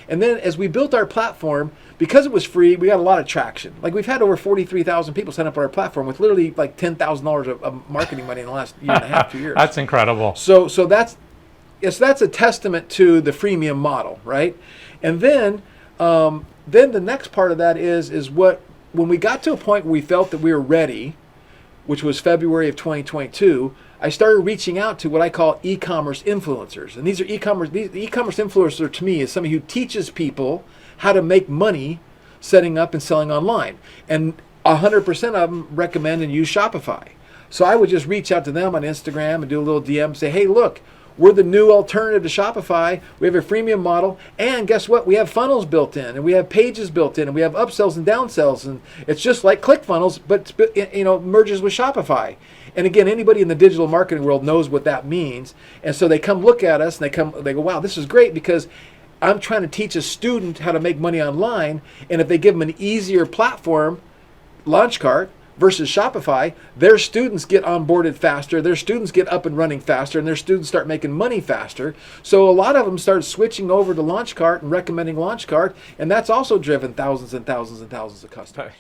And then as we built our platform, because it was free, we got a lot of traction. Like we've had over 43,000 people sign up on our platform with literally like $10,000 of marketing money in the last year and a half, 2 years. That's incredible. So that's a testament to the freemium model, right? And then the next part of that is what when we got to a point where we felt that we were ready, which was February of 2022. I started reaching out to what I call e-commerce influencers. And these are e-commerce influencer to me is somebody who teaches people how to make money setting up and selling online. And 100% of them recommend and use Shopify. So I would just reach out to them on Instagram and do a little DM and say, hey, look, we're the new alternative to Shopify. We have a freemium model. And guess what? We have funnels built in, and we have pages built in, and we have upsells and downsells. And it's just like ClickFunnels, but merges with Shopify. And again, anybody in the digital marketing world knows what that means. And so they come look at us and they go, wow, this is great because I'm trying to teach a student how to make money online. And if they give them an easier platform, Launchcart versus Shopify, their students get onboarded faster, their students get up and running faster, and their students start making money faster. So a lot of them started switching over to Launchcart and recommending Launchcart, and that's also driven thousands and thousands and thousands of customers.